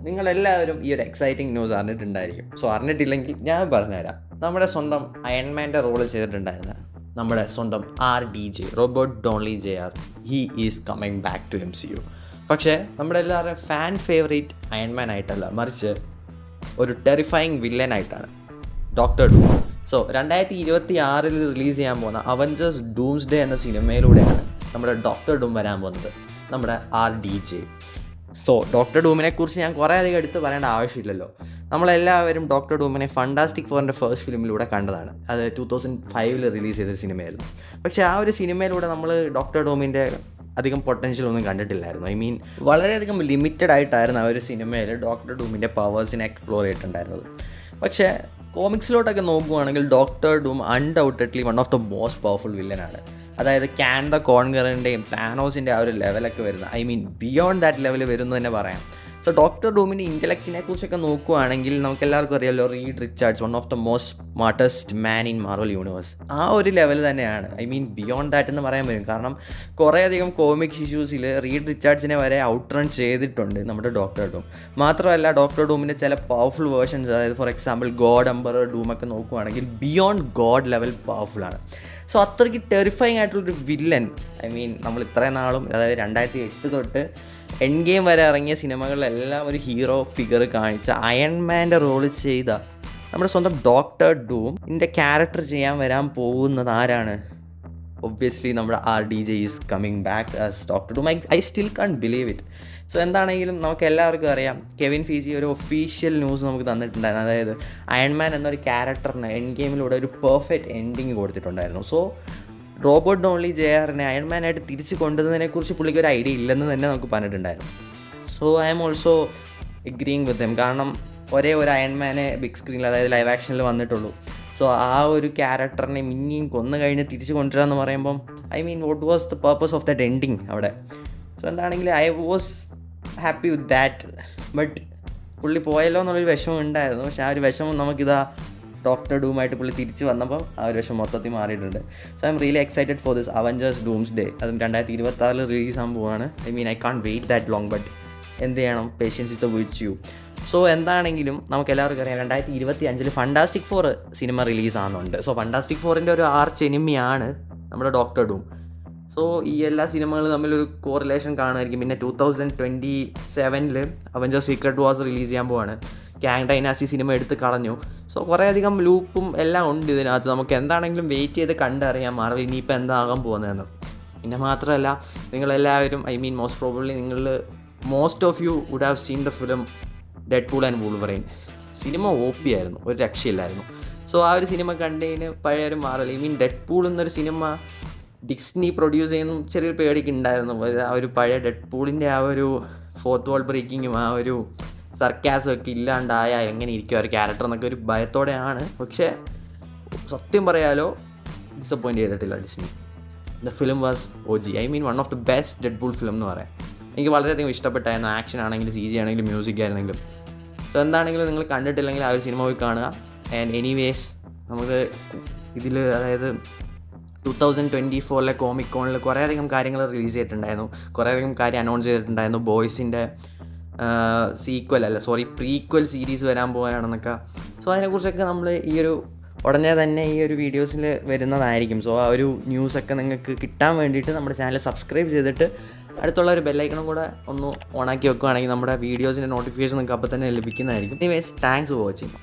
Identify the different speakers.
Speaker 1: നിങ്ങളെല്ലാവരും ഈ ഒരു എക്സൈറ്റിംഗ് ന്യൂസ് അറിഞ്ഞിട്ടുണ്ടായിരിക്കും. സോ അറിഞ്ഞിട്ടില്ലെങ്കിൽ ഞാൻ പറഞ്ഞുതരാം. നമ്മുടെ സ്വന്തം അയൺമാൻ്റെ റോൾ ചെയ്തിട്ടുണ്ടായിരുന്ന നമ്മുടെ സ്വന്തം RDJ Robert Downey JR he is coming back to MCU. പക്ഷേ നമ്മുടെ എല്ലാവരുടെയും ഫാൻ ഫേവറേറ്റ് അയൺമാൻ ആയിട്ടല്ല, മറിച്ച് ഒരു terrifying വില്ലനായിട്ടാണ്, doctor dome. So 2026 release ചെയ്യാൻ പോകുന്ന അവഞ്ചേഴ്സ് ഡൂംസ്ഡേ എന്ന സിനിമയിലൂടെയാണ് നമ്മുടെ ഡോക്ടർ ഡൂം വരാൻ പോകുന്നത്, നമ്മുടെ RDJ. സോ ഡോക്ടർ ഡൂമിനെ കുറിച്ച് ഞാൻ കുറേ അധികം എടുത്ത് പറയേണ്ട ആവശ്യമില്ലല്ലോ. നമ്മളെല്ലാവരും ഡോക്ടർ ഡൂമിനെ ഫണ്ടാസ്റ്റിക് ഫോറിൻ്റെ ഫസ്റ്റ് ഫിലിമിലൂടെ കണ്ടതാണ്. അത് 2005 റിലീസ് ചെയ്തൊരു സിനിമയായിരുന്നു. പക്ഷേ ആ ഒരു സിനിമയിലൂടെ നമ്മൾ ഡോക്ടർ ഡൂമിൻ്റെ അധികം പൊട്ടൻഷ്യൽ ഒന്നും കണ്ടിട്ടില്ലായിരുന്നു. ഐ മീൻ വളരെയധികം ലിമിറ്റഡ് ആയിട്ടായിരുന്നു ആ ഒരു സിനിമയിൽ ഡോക്ടർ ഡൂമിൻ്റെ പവേഴ്സിനെ എക്സ്പ്ലോർ ചെയ്തിട്ടുണ്ടായിരുന്നത്. പക്ഷേ കോമിക്സിലോട്ടൊക്കെ നോക്കുകയാണെങ്കിൽ doctor doom undoubtedly one of the most powerful വില്ലനാണ്. അതായത് ക്യാൻ ദ കോൺഗറിൻ്റെയും താനോസിൻ്റെ ആ ഒരു ലെവലൊക്കെ വരുന്ന, I mean beyond that level വരുന്നു തന്നെ പറയാം. സോ ഡോക്ടർ ഡൂമിൻ്റെ ഇൻ്റലക്റ്റിനെ കുറിച്ചൊക്കെ നോക്കുകയാണെങ്കിൽ നമുക്ക് എല്ലാവർക്കും അറിയാമല്ലോ, read Richards one of the most smartest man in Marvel universe. ആ ഒരു ലെവൽ തന്നെയാണ്, ഐ മീൻ ബിയോണ്ട് ദാറ്റ് എന്ന് പറയാൻ വരും. കാരണം കുറേയധികം കോമിക് ഇഷ്യൂസിൽ റീഡ് റിച്ചാർഡ്സിനെ വരെ ഔട്ട് റൺ ചെയ്തിട്ടുണ്ട് നമ്മുടെ ഡോക്ടർ ഡൂം. മാത്രമല്ല ഡോക്ടർ ഡൂമിൻ്റെ ചില പവർഫുൾ വേർഷൻസ്, അതായത് ഫോർ എക്സാമ്പിൾ ഗോഡ് എംപറർ ഡൂമൊക്കെ നോക്കുകയാണെങ്കിൽ ബിയോണ്ട് ഗോഡ് ലെവൽ പവർഫുള്ളാണ്. സോ അത്രയ്ക്ക് ടെറിഫയിങ് ആയിട്ടുള്ളൊരു വില്ലൻ. ഐ മീൻ നമ്മൾ ഇത്രയും നാളും, അതായത് 2008 തൊട്ട് എൻഡ് ഗെയിം വരെ ഇറങ്ങിയ സിനിമകളിലെല്ലാം ഒരു ഹീറോ ഫിഗർ കാണിച്ച അയൺമാൻ്റെ റോൾ ചെയ്ത നമ്മുടെ സ്വന്തം ഡോക്ടർ ഡൂമിൻ്റെ ക്യാരക്ടർ ചെയ്യാൻ വരാൻ പോകുന്നത് ആരാണ്? ഒബ്വിയസ്ലി നമ്മുടെ RDJ is coming back as Doctor Doom. I still can't believe it. So എന്താണെങ്കിലും നമുക്ക് എല്ലാവർക്കും അറിയാം, കെവിൻ ഫീജി ഒരു ഒഫീഷ്യൽ ന്യൂസ് നമുക്ക് തന്നിട്ടുണ്ടായിരുന്നു. അതായത് അയൺമാൻ എന്നൊരു ക്യാരക്ടറിന് എൻഡ് ഗെയിമിലൂടെ ഒരു പെർഫെക്റ്റ് എൻഡിങ് കൊടുത്തിട്ടുണ്ടായിരുന്നു. സോ റോബർട്ട് ഡോൺലി JRനെ അയൺമാനായിട്ട് തിരിച്ച് കൊണ്ടുവന്നതിനെക്കുറിച്ച് പുള്ളിക്ക് ഒരു ഐഡിയ ഇല്ലെന്ന് തന്നെ നമുക്ക് പറഞ്ഞിട്ടുണ്ടായിരുന്നു. So I am also agreeing with them. കാരണം ഒരേ ഒരു അയൺമാനെ ബിഗ് സ്ക്രീനിൽ, അതായത് ലൈവ് ആക്ഷനിൽ വന്നിട്ടുള്ളൂ. സോ ആ ഒരു ക്യാരക്ടറിനെ മിന്നിയും കൊന്നു കഴിഞ്ഞ് തിരിച്ച് കൊണ്ടുവരിക എന്ന് പറയുമ്പം, I mean what was the purpose of that ending അവിടെ? സോ എന്താണെങ്കിലും I was happy with that. But പുള്ളി പോയല്ലോ എന്നുള്ളൊരു വിഷമം ഉണ്ടായിരുന്നു. പക്ഷേ ആ ഒരു വിഷമം നമുക്കിതാ ഡോക്ടർ ഡൂമായിട്ട് പുള്ളി തിരിച്ച് വന്നപ്പോൾ ആ ഒരു വിഷമം മൊത്തത്തിൽ മാറിയിട്ടുണ്ട്. So I am really excited for this Avengers Doomsday. അതും 2026 റിലീസ് ആകാൻ പോവാണ്. I mean I can't wait that long. But എന്ത് ചെയ്യണം, patience is the virtue. So എന്താണെങ്കിലും നമുക്ക് എല്ലാവർക്കും അറിയാം, 2025 ഫണ്ടാസ്റ്റിക് ഫോർ സിനിമ റിലീസ് ആകുന്നുണ്ട്. സോ ഫണ്ടാസ്റ്റിക് ഫോറിൻ്റെ ഒരു ആർച്ച് എനിമിയാണ് നമ്മുടെ ഡോക്ടർ ഡൂം. സോ ഈ എല്ലാ സിനിമകളും തമ്മിലൊരു കോറിലേഷൻ കാണുമായിരിക്കും. പിന്നെ 2027 അവഞ്ചേഴ്സ് സീക്രട്ട് വാർസ് റിലീസ് ചെയ്യാൻ പോവാണ്. കാങ് ഡൈനാസ്റ്റി സിനിമ എടുത്ത് കളഞ്ഞു. സോ കുറേയധികം ലൂപ്പും എല്ലാം ഉണ്ട് ഇതിനകത്ത്. നമുക്ക് എന്താണെങ്കിലും വെയിറ്റ് ചെയ്ത് കണ്ടറിയാം മാർവൽ ഇനിയിപ്പോൾ എന്താകാൻ പോകുന്നതെന്ന്. പിന്നെ മാത്രമല്ല, നിങ്ങളെല്ലാവരും, I mean most probably most of you would have seen the film Deadpool and Wolverine. സിനിമ OP ആയിരുന്നു, ഒരു രക്ഷയില്ലായിരുന്നു. സോ ആ ഒരു സിനിമ കണ്ടതിന് പഴയൊരു മാർവൽ, ഐ മീൻ ഡെഡ്പൂൾ എന്നൊരു സിനിമ ഡിസ്നി പ്രൊഡ്യൂസ് ചെയ്യുന്ന ചെറിയൊരു പേടിക്ക് ഉണ്ടായിരുന്നു. ആ ഒരു പഴയ ഡെഡ്പൂളിൻ്റെ ആ ഒരു ഫോർത്ത് വാൾ ബ്രേക്കിങ്ങും ആ ഒരു സർക്കാസും ഒക്കെ ഇല്ലാണ്ടായ എങ്ങനെ ഇരിക്കും ആ ഒരു ക്യാരക്ടർ എന്നൊക്കെ ഒരു ഭയത്തോടെയാണ്. പക്ഷേ സത്യം പറയാലോ, ഡിസപ്പോയിൻറ്റ് ചെയ്തിട്ടില്ല Disney. The film was OG. I mean one of the best Deadpool film എന്ന് പറയാം. എനിക്ക് വളരെയധികം ഇഷ്ടപ്പെട്ടായിരുന്നു. ആക്ഷൻ ആണെങ്കിലും CG ആണെങ്കിലും മ്യൂസിക് ആയിരുന്നെങ്കിലും. സോ എന്താണെങ്കിലും നിങ്ങൾ കണ്ടിട്ടില്ലെങ്കിൽ ആ ഒരു സിനിമ പോയി കാണുക. ആൻഡ് എനിവേസ് നമുക്ക് ഇതിൽ, അതായത് 2024 കോമിക് കോണിൽ കുറേയധികം കാര്യങ്ങൾ റിലീസ് ചെയ്തിട്ടുണ്ടായിരുന്നു. കുറേയധികം കാര്യം അനൗൺസ് ചെയ്തിട്ടുണ്ടായിരുന്നു. ബോയ്സിൻ്റെ പ്രീക്വൽ സീരീസ് വരാൻ പോവുകയാണെന്നൊക്കെ. സോ അതിനെക്കുറിച്ചൊക്കെ നമ്മൾ ഉടനെ തന്നെ ഈ ഒരു വീഡിയോസിൽ വരുന്നതായിരിക്കും. സോ ആ ഒരു ന്യൂസൊക്കെ നിങ്ങൾക്ക് കിട്ടാൻ വേണ്ടിയിട്ട് നമ്മുടെ ചാനൽ സബ്സ്ക്രൈബ് ചെയ്തിട്ട് അടുത്തുള്ള ഒരു ബെല്ലൈക്കണും കൂടെ ഒന്ന് ഓണാക്കി വെക്കുകയാണെങ്കിൽ നമ്മുടെ വീഡിയോസിൻ്റെ നോട്ടിഫിക്കേഷൻ നിങ്ങൾക്ക് അപ്പോൾ തന്നെ ലഭിക്കുന്നതായിരിക്കും. Anyways, thanks for watching.